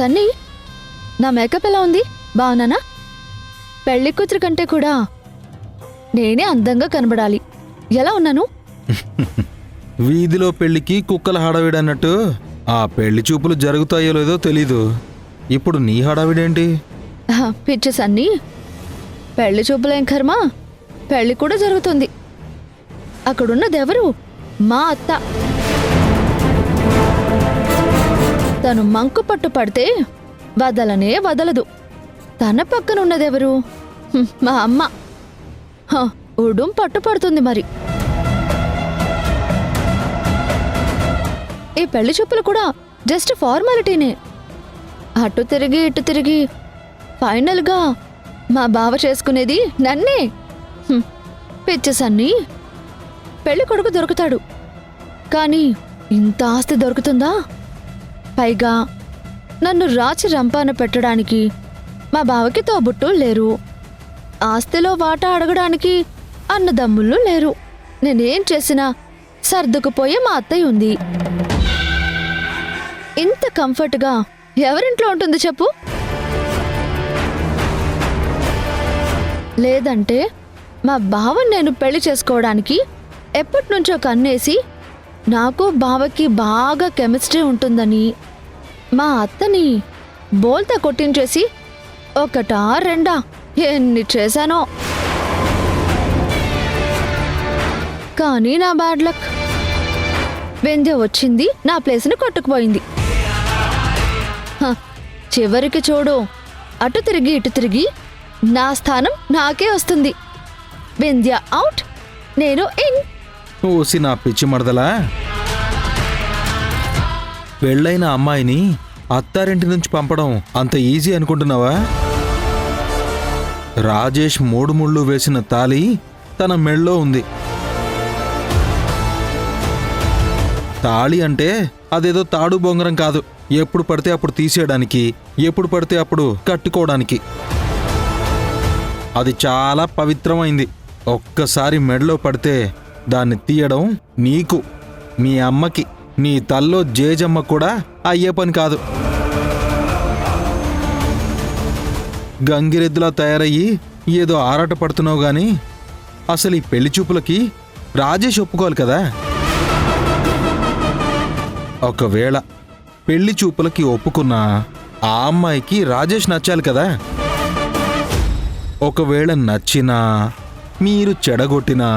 సన్నీ, నా మేకప్ ఎలా ఉంది? బాగున్నానా? పెళ్లి కూతురు కంటే కూడా నేనే అందంగా కనబడాలి. ఎలా ఉన్నాను? వీధిలో పెళ్లికి కుక్కల హడావిడి అన్నట్టు ఆ పెళ్లి చూపులు జరుగుతాయో లేదో తెలీదు. ఇప్పుడు నీ హడావిడేంటి? పిచ్చి సన్నీ, పెళ్లి చూపులేం కర్మ, పెళ్లి కూడా జరుగుతుంది. అక్కడున్నదెవరు? మా అత్త. తను మంకు పట్టు పడితే వదలనే వదలదు. తన పక్కనున్నదెవరు? మా అమ్మ. ఉడుం పట్టుపడుతుంది మరి. ఈ పెళ్లి చూపులు కూడా జస్ట్ ఫార్మాలిటీనే. అటు తిరిగి ఇటు తిరిగి ఫైనల్గా మా బావ చేసుకునేది నన్నే. పిచ్చి సన్నీ, పెళ్లి కొడుకు దొరుకుతాడు, కానీ ఇంత ఆస్తి దొరుకుతుందా? పైగా నన్ను రాచి రంపాన పెట్టడానికి మా బావకి తోబుట్టు లేరు. ఆస్తిలో వాటా అడగడానికి అన్నదమ్ముళ్ళు లేరు. నేనేం చేసినా సర్దుకుపోయే మా అత్తయ్య ఉంది. ఇంత కంఫర్ట్గా ఎవరింట్లో ఉంటుంది చెప్పు? లేదంటే మా బావని నేను పెళ్లి చేసుకోవడానికి ఎప్పటినుంచో కన్నేసి నాకు బావకి బాగా కెమిస్ట్రీ ఉంటుందని మా అత్తని బోల్తా కొట్టించేసి ఒకటా రెండా ఎన్ని చేశానో. కానీ నా బ్యాడ్ లక్, వింధ్య వచ్చింది, నా ప్లేస్ని కొట్టుకుపోయింది. చివరికి చూడు, అటు తిరిగి ఇటు తిరిగి నా స్థానం నాకే వస్తుంది. వింధ్య అవుట్, నేను ఇన్. ఓసి నా పిచ్చి మడదలా, పెళ్ళైన అమ్మాయిని అత్తారింటి నుంచి పంపడం అంత ఈజీ అనుకుంటున్నావా? రాజేష్ 3 ముళ్ళు వేసిన తాళి తన మెళ్ళో ఉంది. తాళి అంటే అదేదో తాడు బొంగరం కాదు, ఎప్పుడు పడితే అప్పుడు తీసేయడానికి, ఎప్పుడు పడితే అప్పుడు కట్టుకోవడానికి. అది చాలా పవిత్రమైంది. ఒక్కసారి మెడలో పడితే దాన్ని తీయడం నీకు, మీ అమ్మకి, నీ తల్లో జేజమ్మ కూడా అయ్యే పని కాదు. గంగిరెద్దులా తయారయ్యి ఏదో ఆరాట పడుతున్నావు గాని అసలు ఈ పెళ్లి చూపులకి రాజేష్ ఒప్పుకోవాలి కదా. ఒకవేళ పెళ్లి చూపులకి ఒప్పుకున్నా ఆ అమ్మాయికి రాజేష్ నచ్చాలి కదా. ఒకవేళ నచ్చినా మీరు చెడగొట్టినా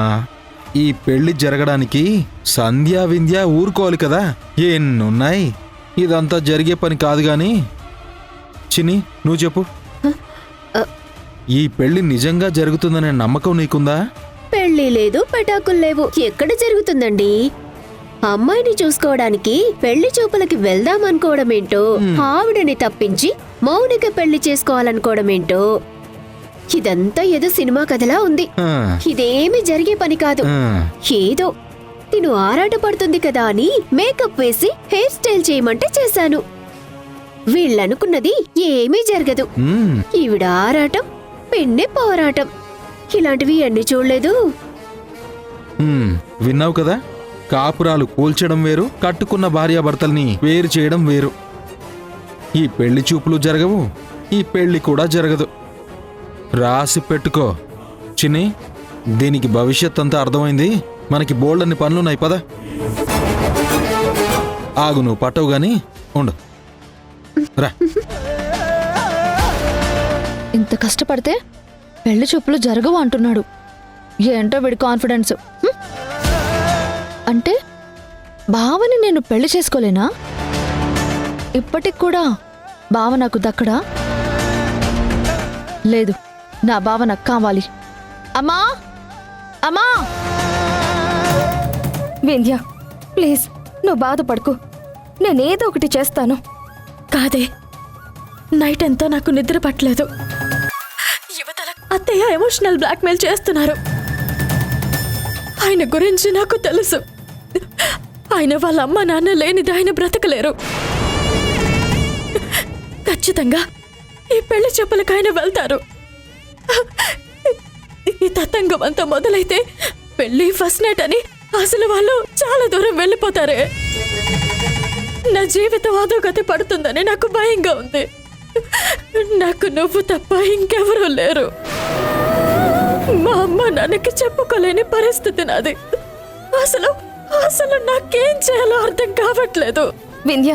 ఈ పెళ్లి జరగడానికి సంధ్యా వింధ్య ఊరుకోవాలి కదా. ఎన్నున్నాయి, ఇదంతా జరిగే పని కాదు గాని. చిన్ని, నువ్వు చెప్పు, ఈ పెళ్లి నిజంగా జరుగుతుందనే నమ్మకం నీకుందా? పెళ్లి లేదు, పెటాకులు లేవు. ఎక్కడ జరుగుతుందండి? అమ్మాయిని చూసుకోవడానికి పెళ్లి చూపులకి వెళ్దామనుకోవడమేంటో, ఆవిడని తప్పించి మౌనిక పెళ్లి చేసుకోవాలనుకోవడమేంటో, ఇదంతా ఏదో సినిమా కథలా ఉంది. ఇదేమీ జరిగే పని కాదు. ఏదో తిను ఆరాట పడుతుంది కదా అని మేకప్ వేసి హెయిర్ స్టైల్ చేయమంటే చేశాను. వీళ్ళనుకున్నది ఏమీ జరగదు. ఈవిడ ఆరాటం, పెన్నే పోరాటం. ఇలాంటివి ఎన్ని చూడలేదు. విన్నావు కదా, కాపురాలు కూల్చడం వేరు, కట్టుకున్న భార్యాభర్తల్ని వేరు చేయడం వేరు. ఈ పెళ్లి చూపులు జరగవు, ఈ పెళ్లి కూడా జరగదు. రాసి పెట్టుకో చిన్ని. దీనికి భవిష్యత్ అంతా అర్థమైంది. మనకి బోల్డన్ని పనులున్నాయి, పద. ఆగు, నువ్వు పట్టవు గాని ఉండు, రా. ఇంత కష్టపడితే పెళ్లి చూపులు జరగవు అంటున్నాడు. ఏంటో వీడి కాన్ఫిడెన్స్. అంటే బావని నేను పెళ్లి చేసుకోలేనా? ఇప్పటికి కూడా బావ నాకు దక్కడా? లేదు, నా బావ నాకు కావాలి. అమ్మా, అమ్మా! వింధ్య, ప్లీజ్ నువ్వు బాధపడకు, నేనేదో ఒకటి చేస్తాను. కాదే, నైట్ అంతా నాకు నిద్ర పట్టలేదు. యువతల అత్తయ్య ఎమోషనల్ బ్లాక్మెయిల్ చేస్తున్నారు. ఆయన గురించి నాకు తెలుసు. ఆయన వాళ్ళ అమ్మ నాన్న లేనిది ఆయన బ్రతకలేరు. ఖచ్చితంగా ఈ పెళ్లి చెప్పులకు ఆయన వెళ్తారు. ఈ తతంగం అంతా మొదలైతే పెళ్లి ఫస్ట్ నైట్ అని అసలు వాళ్ళు చాలా దూరం వెళ్ళిపోతారే. నా జీవితం అధోగతి పడుతుందని నాకు భయంగా ఉంది. నాకు నువ్వు తప్ప ఇంకెవరూ లేరు. మా అమ్మ నాన్నకి చెప్పుకోలేని పరిస్థితి నాది. అసలు అసలు నాకేం చేయాలో అర్థం కావట్లేదు. వింధ్య,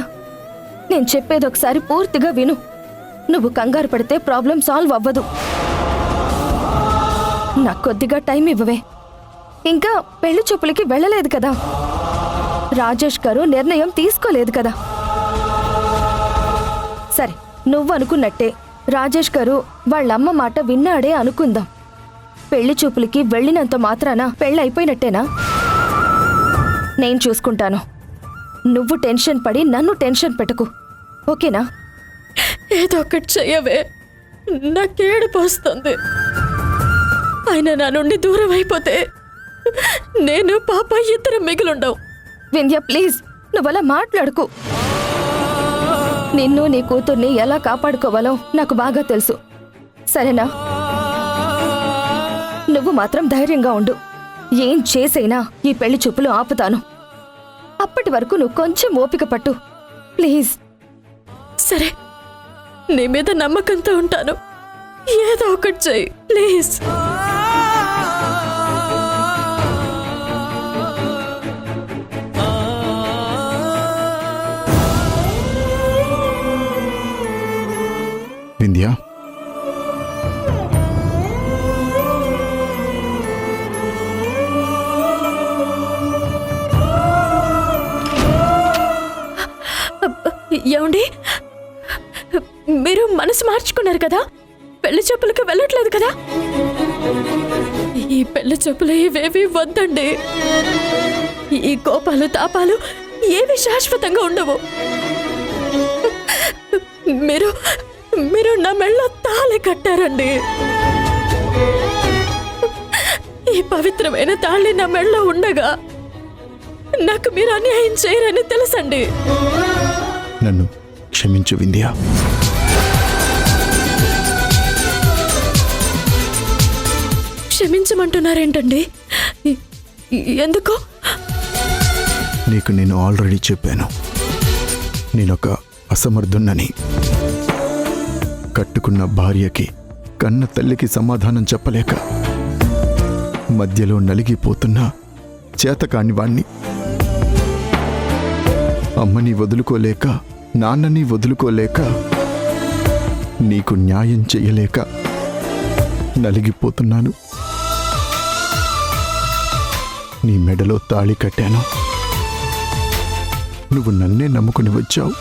నేను చెప్పేది ఒకసారి పూర్తిగా విను. నువ్వు కంగారు పడితే ప్రాబ్లం సాల్వ్ అవ్వదు. నాకు కొద్దిగా టైం ఇవ్వవే. ఇంకా పెళ్లి చూపులకి వెళ్ళలేదు కదా, రాజేష్ గారు నిర్ణయం తీసుకోలేదు కదా. సరే, నువ్వు అనుకున్నట్టే రాజేష్ గారు వాళ్ళమ్మ మాట విన్నాడే అనుకుందాం. పెళ్లి చూపులకి వెళ్ళినంత మాత్రాన పెళ్ళి అయిపోయినట్టేనా? నేను చూసుకుంటాను. నువ్వు టెన్షన్ పడి నన్ను టెన్షన్ పెట్టకు, ఓకేనా? ఏదో ఒకటి చెయ్యవే, నాకేడుపు వస్తుంది. ఆయన నా నుండి దూరం అయిపోతే నేను పాప ఇద్దరం మిగిలుండవు. వింధ్య, ప్లీజ్ నువ్వలా మాట్లాడుకు. నిన్ను నీ కూతుర్ని ఎలా కాపాడుకోవాలో నాకు బాగా తెలుసు, సరేనా? నువ్వు మాత్రం ధైర్యంగా ఉండు. ఏం చేసైనా ఈ పెళ్లి చూపులు ఆపుతాను. అప్పటి వరకు నువ్వు కొంచెం ఓపిక పట్టు, ప్లీజ్. సరే, నీ మీద నమ్మకంతో ఉంటాను. ఏదో ఒకటి చెయ్యి, ప్లీజ్. వింధ్య, ఏమండి, మీరు మనసు మార్చుకున్నారు కదా? పెళ్లి చూపులకు వెళ్ళట్లేదు కదా? ఈ పెళ్లి చూపులు ఇవేవి వద్దండి. ఈ కోపాలు తాపాలు ఏవి శాశ్వతంగా ఉండవు. మీరు మీరు నా మెళ్ళ తాళి కట్టారండి. ఈ పవిత్రమైన తాళి నా మెళ్ళ ఉండగా నాకు మీరు అన్యాయం చేయరని తెలుసండి. నన్ను క్షమించు వింధ్య. క్షమించమంటున్నారేంటండి? ఎందుకు? నీకు నేను ఆల్రెడీ చెప్పాను, నేనొక అసమర్థున్నని. కట్టుకున్న భార్యకి, కన్న తల్లికి సమాధానం చెప్పలేక మధ్యలో నలిగిపోతున్న చేతకాని వాణ్ణి. అమ్మని వదులుకోలేక, నాన్నని వదులుకోలేక, నీకు న్యాయం చెయ్యలేక నలిగిపోతున్నాను. నీ మెడలో తాళి కట్టాను. నువ్వు నన్నే నమ్ముకుని వచ్చావు.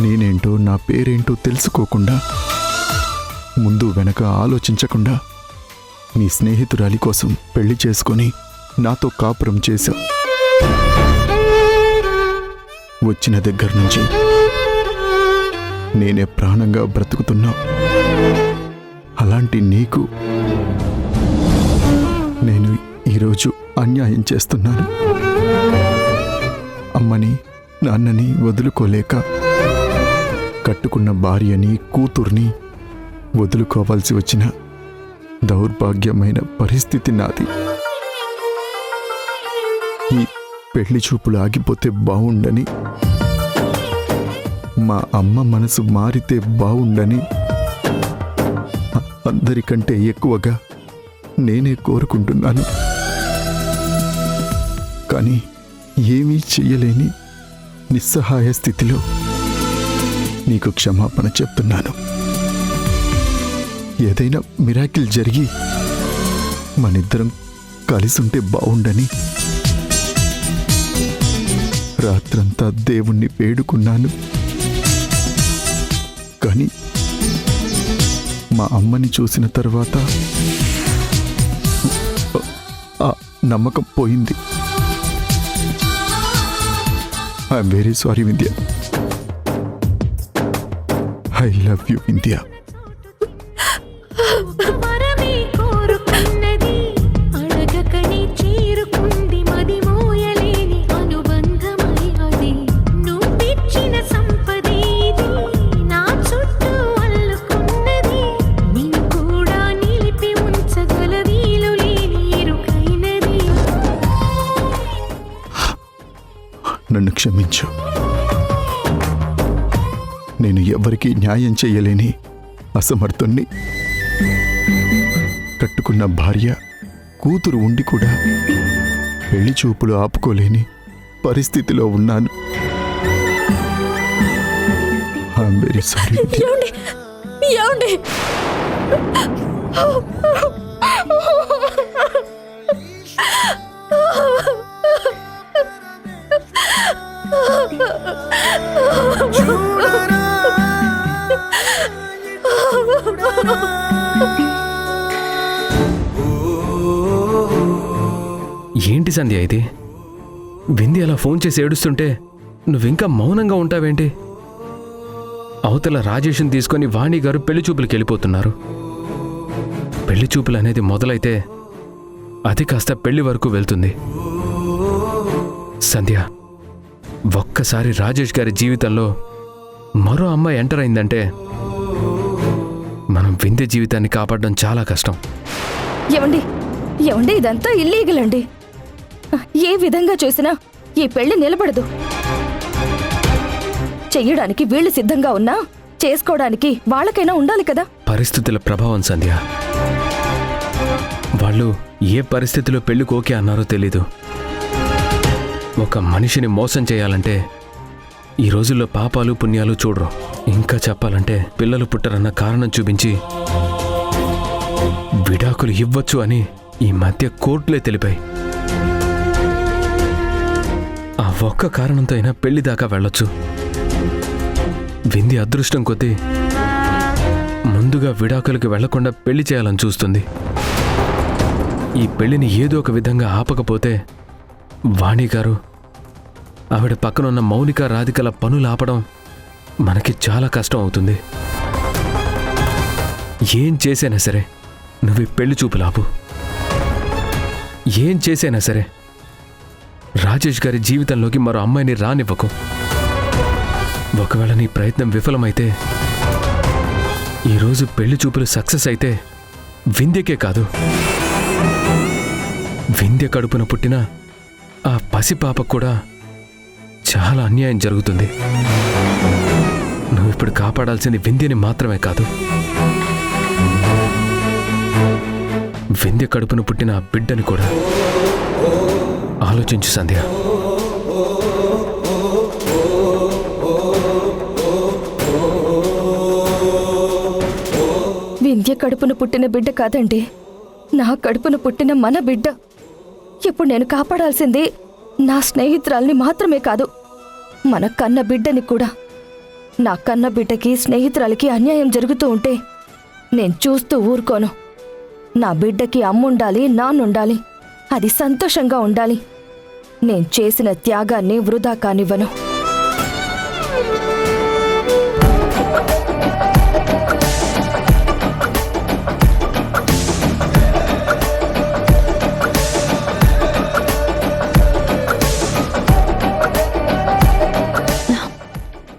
నేనేంటో, నా పేరేంటో తెలుసుకోకుండా, ముందు వెనక ఆలోచించకుండా నీ స్నేహితురాలి కోసం పెళ్లి చేసుకొని నాతో కాపురం చేశావు. వచ్చిన దగ్గర నుంచి నేనే ప్రాణంగా బ్రతుకుతున్నా. అలాంటి నీకు నేను ఈరోజు అన్యాయం చేస్తున్నాను. అమ్మని, నాన్నని వదులుకోలేక, కట్టుకున్న భార్యని, కూతుర్ని వదులుకోవాల్సి వచ్చిన దౌర్భాగ్యమైన పరిస్థితి నాది. ఈ పెళ్లి చూపులు ఆగిపోతే బావుండని, మా అమ్మ మనసు మారితే బావుండని అందరికంటే ఎక్కువగా నేనే కోరుకుంటున్నాను. కానీ ఏమీ చెయ్యలేని నిస్సహాయ స్థితిలో నీకు క్షమాపణ చెప్తున్నాను. ఏదైనా మిరాకిల్ జరిగి మనిద్దరం కలిసుంటే బావుండని రాత్రంతా దేవుణ్ణి వేడుకున్నాను. కానీ మా అమ్మని చూసిన తర్వాత ఆ నమ్మకం పోయింది. I'm very sorry Vindhya. I love you Vindhya. క్షమించు. నేను ఎవరికీ న్యాయం చెయ్యలేని అసమర్థుణ్ణి. కట్టుకున్న భార్య కూతురు ఉండి కూడా పెళ్లి చూపులు ఆపుకోలేని పరిస్థితిలో ఉన్నాను. I'm very sorry. ఏమండి ఏమండి ఏంటి సంధ్య ఇది? వింది అలా ఫోన్ చేసి ఏడుస్తుంటే నువ్వింకా మౌనంగా ఉంటావేంటి? అవతల రాజేష్ని తీసుకొని వాణి గారు పెళ్లి చూపులకి వెళ్ళిపోతున్నారు. పెళ్లి చూపులు అనేది మొదలైతే అది కాస్త పెళ్లి వరకు వెళ్తుంది. సంధ్య, ఒక్కసారి రాజేష్ గారి జీవితంలో మరో అమ్మాయి ఎంటర్ అయిందంటే మనం వింధ్య జీవితాన్ని కాపాడడం చాలా కష్టం. ఏమండి ఏమండి ఇదంతా ఇల్లీగల్ అండి. ఏ విధంగా చూసినా ఈ పెళ్లి నిలబడదు. చెయ్యడానికి వీళ్ళు సిద్ధంగా ఉన్నా చేసుకోవడానికి వాళ్ళకైనా ఉండాలి కదా. పరిస్థితుల ప్రభావం సంధ్య. వాళ్ళు ఏ పరిస్థితిలో పెళ్లికి ఓకే అన్నారో తెలీదు. ఒక మనిషిని మోసం చేయాలంటే ఈ రోజుల్లో పాపాలు పుణ్యాలు చూడరు. ఇంకా చెప్పాలంటే పిల్లలు పుట్టరన్న కారణం చూపించి విడాకులు ఇవ్వచ్చు అని ఈ మధ్య కోర్టులే తెలిపాయి. ఆ ఒక్క కారణంతో అయినా పెళ్లి దాకా వెళ్ళొచ్చు. వింది అదృష్టం కొద్దీ ముందుగా విడాకులకు వెళ్లకుండా పెళ్లి చేయాలని చూస్తుంది. ఈ పెళ్లిని ఏదో ఒక విధంగా ఆపకపోతే వాణి గారు, ఆవిడ పక్కనున్న మౌనిక రాధికల పనులు ఆపడం మనకి చాలా కష్టం అవుతుంది. ఏం చేసైనా సరే నువ్వు ఈ పెళ్లి చూపులాపు. ఏం చేసైనా సరే రాజేష్ గారి జీవితంలోకి మరో అమ్మాయిని రానివ్వకు. ఒకవేళ నీ ప్రయత్నం విఫలమైతే, ఈరోజు పెళ్లి చూపులు సక్సెస్ అయితే వింధ్యకే కాదు, వింధ్య కడుపున పుట్టిన ఆ పసిపాపకు కూడా చాలా అన్యాయం జరుగుతుంది. నువ్వు ఇప్పుడు కాపాడాల్సింది వింధ్యని మాత్రమే కాదు, వింధ్య కడుపున పుట్టిన ఆ బిడ్డని కూడా. ఆలోచించు సంధ్య. వింధ్య కడుపున పుట్టిన బిడ్డ కాదండి, నా కడుపున పుట్టిన మన బిడ్డ. ఇప్పుడు నేను కాపాడాల్సింది నా స్నేహితురాల్ని మాత్రమే కాదు, మన కన్న బిడ్డని కూడా. నా కన్న బిడ్డకి స్నేహితురాలికి అన్యాయం జరుగుతూ ఉంటే నేను చూస్తూ ఊరుకోను. నా బిడ్డకి అమ్ముండాలి, నాన్నుండాలి, అది సంతోషంగా ఉండాలి. నేను చేసిన త్యాగాన్ని వృధా కానివ్వను.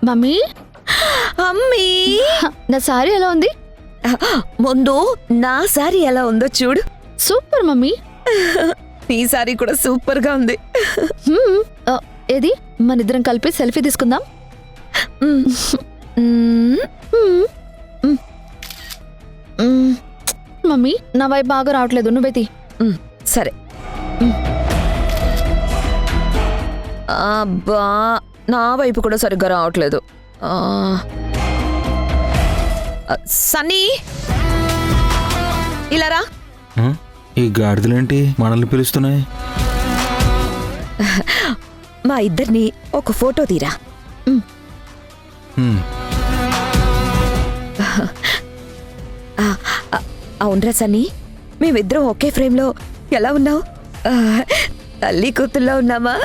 మమ్మీ, అమ్మీ, నా సారీ ఎలా ఉంది? ముందు నా సారీ ఎలా ఉందో చూడు. Super mummy. నీ సారీ కూడా సూపర్ గా ఉంది. హ్మ్, ఏది మనిద్దరం కలిపి సెల్ఫీ తీసుకుందాం. మ్మ్. హ్మ్, హ్మ్. హ్మ్. మమ్మీ, నా వైపు బాగా రావట్లేదు, నువ్వైతే. మ్మ్. సరే. అబ్బా, నా వైపు కూడా సరిగ్గా రావట్లేదు. సన్నీ, ఇలా రా. ఈ గాడిదలేంటి మనల్ని పిలుస్తున్నాయి? మా ఇద్దరిని ఒక ఫోటో తీరా. హ్మ్. అవునరా సన్నీ, మేమిద్దరం ఒకే ఫ్రేమ్లో ఎలా ఉన్నావు? తల్లి కూతుర్లా ఉన్నామా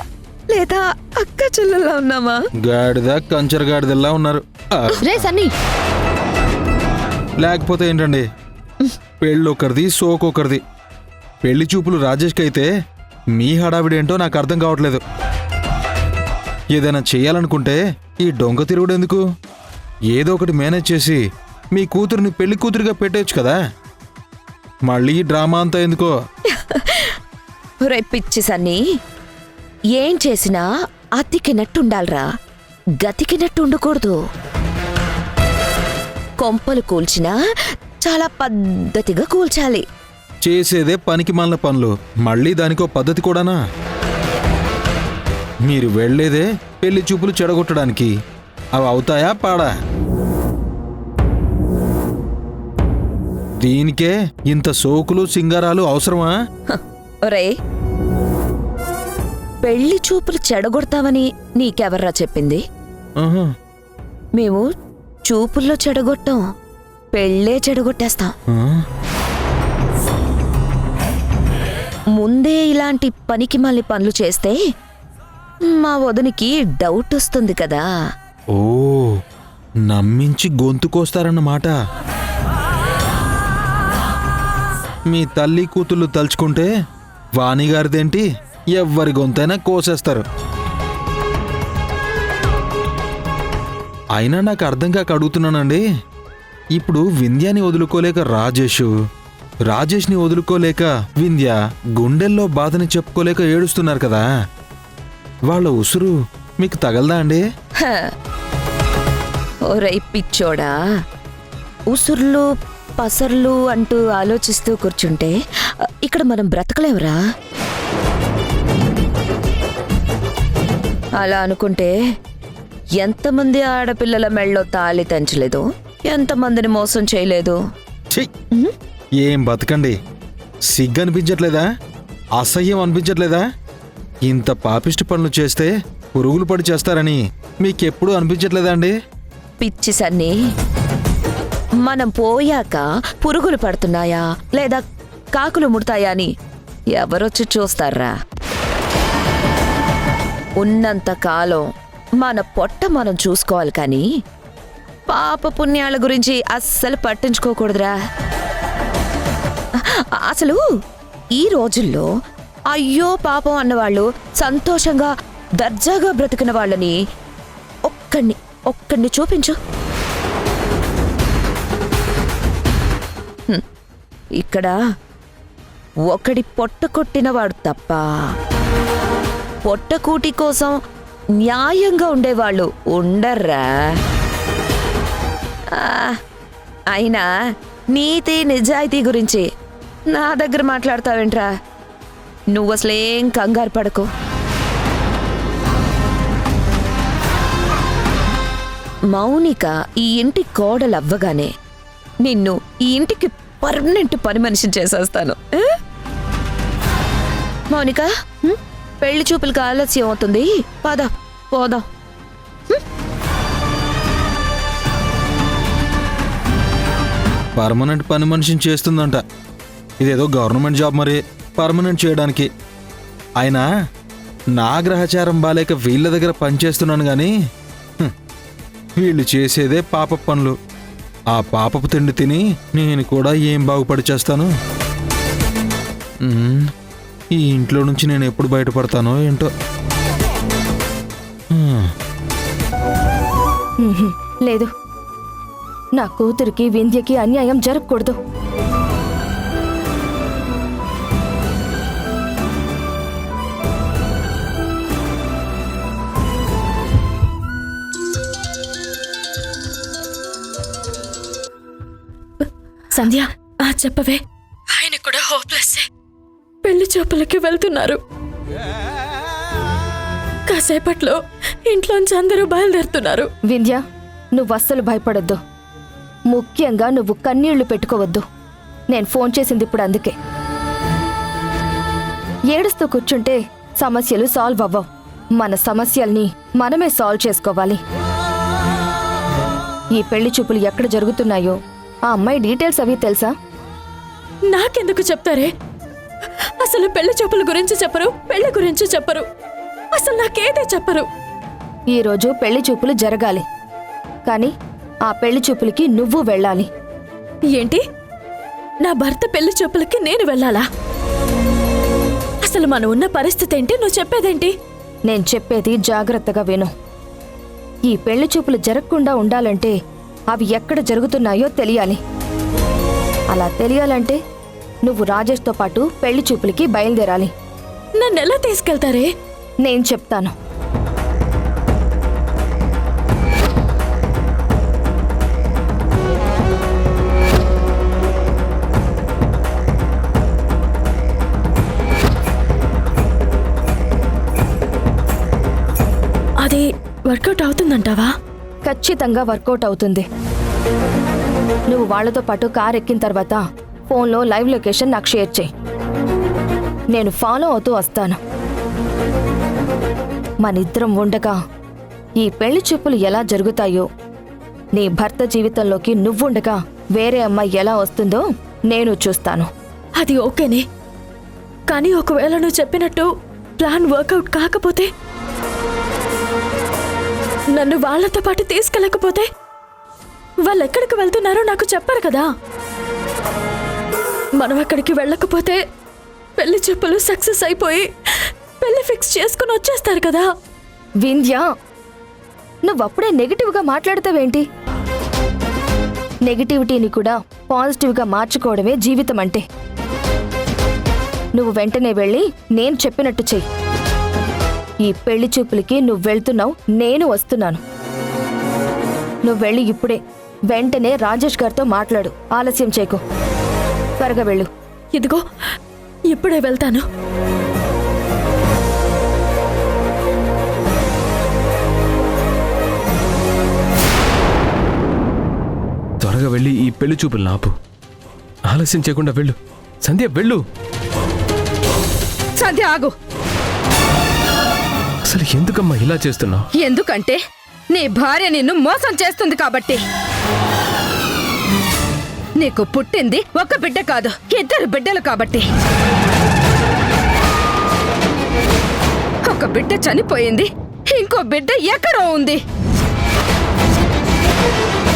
లేదా అక్క చెల్లెల్లా ఉన్నామా? గాడిద కంచర గాడిదల్లా ఉన్నారు. రే సన్నీ, లేకపోతే ఏంటండి, పెళ్ళి ఒకరిది సోకొకరిది. పెళ్లి చూపులు రాజేష్కి అయితే మీ హడావిడేంటో నాకు అర్థం కావట్లేదు. ఏదైనా చెయ్యాలనుకుంటే ఈ డొంక తిరుగుడు ఎందుకు? ఏదో ఒకటి మేనేజ్ చేసి మీ కూతురిని పెళ్లి కూతురిగా పెట్టేయచ్చు కదా. మళ్ళీ డ్రామా అంతా ఎందుకో? రేపిచ్చి సన్నీ, ఏం చేసినా అతికినట్టుండాలరా, గతికినట్టు ఉండకూడదు. కొంపలు కూల్చినా చాలా పద్ధతిగా కూల్చాలి. చేసేదే పనికి మాలిన పనులు, మళ్ళీ దానికో పద్ధతి కూడానా? మీరు వెళ్ళేదే పెళ్లి చూపులు చెడగొట్టడానికి. అవి అవుతాయా పాడా? దీనికే ఇంత సోకులు సింగారాలు అవసరమా? ఒరే, పెళ్లి చూపులు చెడగొడతామని నీకెవర్రా చెప్పింది? ఆహా. మేము చూపుల్లో చెడగొట్టాం, పెళ్ళే చెడగొట్టేస్తాం. ఆ? ముందే ఇలాంటి పనికి మళ్ళీ పనులు చేస్తే మా వదినికి డౌట్ వస్తుంది కదా. ఓ, నమ్మించి గొంతు కోస్తారన్నమాట. మీ తల్లి కూతుళ్ళు తలుచుకుంటే వాణిగారిదేంటి, ఎవ్వరి గొంతైనా కోసేస్తారు. అయినా నాకు అర్థం కాక అడుగుతున్నానండి, ఇప్పుడు వింధ్యాని వదులుకోలేక రాజేష్ని వదులుకోలేక వింధ్య గుండెల్లో బాధని చెప్పుకోలేక ఏడుస్తున్నారు కదా, వాళ్ళ ఉసురు మీకు తగలదా అండి? ఒరై పిచ్చోడా, ఉసుర్లు పసర్లు అంటూ ఆలోచిస్తూ కూర్చుంటే ఇక్కడ మనం బ్రతకలేవురా. అలా అనుకుంటే ఎంతమంది ఆడపిల్లల మెళ్ళో తాళి తెంచలేదు, ఎంతమందిని మోసం చేయలేదు. ఛీ! ఏం బతకండి, సిగ్గు అనిపించట్లేదా? అసహ్యం అనిపించట్లేదా? ఇంత పాపిష్టి పనులు చేస్తే పురుగులు పడి చేస్తారని మీకెప్పుడు అనిపించట్లేదా అండి? పిచ్చి సన్ని, మనం పోయాక పురుగులు పడుతున్నాయా లేదా కాకులు ముడతాయా అని ఎవరొచ్చి చూస్తారా? ఉన్నంత కాలం మన పొట్ట మనం చూసుకోవాలి కానీ పాప పుణ్యాల గురించి అస్సలు పట్టించుకోకూడదురా. అసలు ఈ రోజుల్లో అయ్యో పాపం అన్నవాళ్ళు సంతోషంగా దర్జాగా బ్రతికిన వాళ్ళని ఒక్కడిని చూపించు. ఇక్కడ ఒకడి పొట్ట కొట్టినవాడు తప్ప పొట్టకూటి కోసం న్యాయంగా ఉండేవాళ్ళు ఉండర్రా. అయినా నీతి నిజాయితీ గురించి నా దగ్గర మాట్లాడతావేంట్రా? నువ్వు అసలేం కంగారు పడకు. మౌనిక ఈ ఇంటి కోడలవ్వగానే నిన్ను ఈ ఇంటికి పర్మనెంట్ పని మనిషిని చేసేస్తాను. మౌనిక, పెళ్లి చూపులకు ఆలస్యం అవుతుంది, పద పోదాం. పర్మనెంట్ పని మనిషిని చేస్తుందంట. ఇదేదో గవర్నమెంట్ జాబ్ మరి, పర్మనెంట్ చేయడానికి. అయినా నా గ్రహచారం బాలేక వీళ్ళ దగ్గర పనిచేస్తున్నాను కానీ వీళ్ళు చేసేదే పాప పనులు. ఆ పాపపు తిండి తిని నేను కూడా ఏం బాగుపడి చేస్తాను. ఈ ఇంట్లో నుంచి నేను ఎప్పుడు బయటపడతానో ఏంటో. లేదు, నా కూతురికి వింధ్యకి అన్యాయం జరగకూడదు. సంధ్య, చెప్పవే. ఆయన కూడా హోప్లెస్. పెళ్లి చూపులకి వెళ్తున్నారు. కాసేపట్లో ఇంట్లోంచి అందరూ బయలుదేరుతున్నారు. వింధ్య, నువ్వు అస్సలు భయపడొద్దు. ముఖ్యంగా నువ్వు కన్నీళ్లు పెట్టుకోవద్దు. నేను ఫోన్ చేసింది ఇప్పుడు అందుకే. ఏడుస్తూ కూర్చుంటే సమస్యలు సాల్వ్ అవ్వవు. మన సమస్యల్ని మనమే సాల్వ్ చేసుకోవాలి. ఈ పెళ్లి చూపులు ఎక్కడ జరుగుతున్నాయో ఆ అమ్మాయి డీటెయిల్స్ అవి తెలుసా? నాకెందుకు చెప్తారే? అసలు పెళ్లి చూపుల గురించి చెప్పరు, పెళ్లి గురించి చెప్పరు, అసలు నాకేదే చెప్పరు. ఈరోజు పెళ్లి చూపులు జరగాలి, కానీ ఆ పెళ్లి చూపులకి నువ్వు వెళ్ళాలి. ఏంటి? నా భర్త పెళ్లి చూపులకి నేను వెళ్ళాలా? అసలు మనం ఉన్న పరిస్థితి ఏంటి? నువ్వు చెప్పేదేంటి? నేను చెప్పేది జాగ్రత్తగా విను. ఈ పెళ్లి చూపులు జరగకుండా ఉండాలంటే అవి ఎక్కడ జరుగుతున్నాయో తెలియాలి. అలా తెలియాలంటే నువ్వు రాజేష్తో పాటు పెళ్లి చూపులకి బయలుదేరాలి. నన్నెలా తీసుకెళ్తారే? నేను చెప్తాను. వర్కౌట్ అవుతుందంటావా? ఖచ్చితంగా వర్కౌట్ అవుతుంది. నువ్వు వాళ్ళతో పాటు కార్ ఎక్కిన తర్వాత ఫోన్లో లైవ్ లొకేషన్ నాకు షేర్ చేయి. నేను ఫాలో అవుతూ వస్తాను. మనిద్దరం ఉండగా ఈ పెళ్లి చూపులు ఎలా జరుగుతాయో, నీ భర్త జీవితంలోకి నువ్వుండగా వేరే అమ్మాయి ఎలా వస్తుందో నేను చూస్తాను. అది ఓకేనే, కానీ ఒకవేళ నువ్వు చెప్పినట్టు ప్లాన్ వర్కౌట్ కాకపోతే, నన్ను వాళ్ళతో పాటు తీసుకెళ్ళకపోతే, వాళ్ళు ఎక్కడికి వెళ్తున్నారో నాకు చెప్పరు కదా. మనం అక్కడికి వెళ్ళకపోతే పెళ్లి చూపులు సక్సెస్ అయిపోయి పెళ్లి ఫిక్స్ చేసుకుని వచ్చేస్తారు కదా. వింధ్య, నువ్వప్పుడే నెగిటివ్గా మాట్లాడతావేంటి? నెగిటివిటీని కూడా పాజిటివ్గా మార్చుకోవడమే జీవితం అంటే. నువ్వు వెంటనే వెళ్ళి నేను చెప్పినట్టు చెయ్యి. ఈ పెళ్లి చూపులకి నువ్వు వెళ్తున్నావు, నేను వస్తున్నాను. నువ్వు వెళ్ళి ఇప్పుడే వెంటనే రాజేష్ గారితో మాట్లాడు. ఆలస్యం చేయకు, త్వరగా వెళ్ళు. ఇదిగో ఇప్పుడే వెళ్తాను. త్వరగా వెళ్ళి ఈ పెళ్లి చూపులు ఆపు. ఆలస్యం చేయకుండా వెళ్ళు. సంధ్య వెళ్ళు. సంధ్య ఆగు. అసలు ఎందుకమ్మా ఇలా చేస్తున్నావు? ఎందుకంటే నీ భార్య నిన్ను మోసం చేస్తుంది కాబట్టి. నీకు పుట్టింది ఒక బిడ్డ కాదు, 2 బిడ్డలు కాబట్టి. ఒక బిడ్డ చనిపోయింది, ఇంకో బిడ్డ ఎక్కడో ఉంది.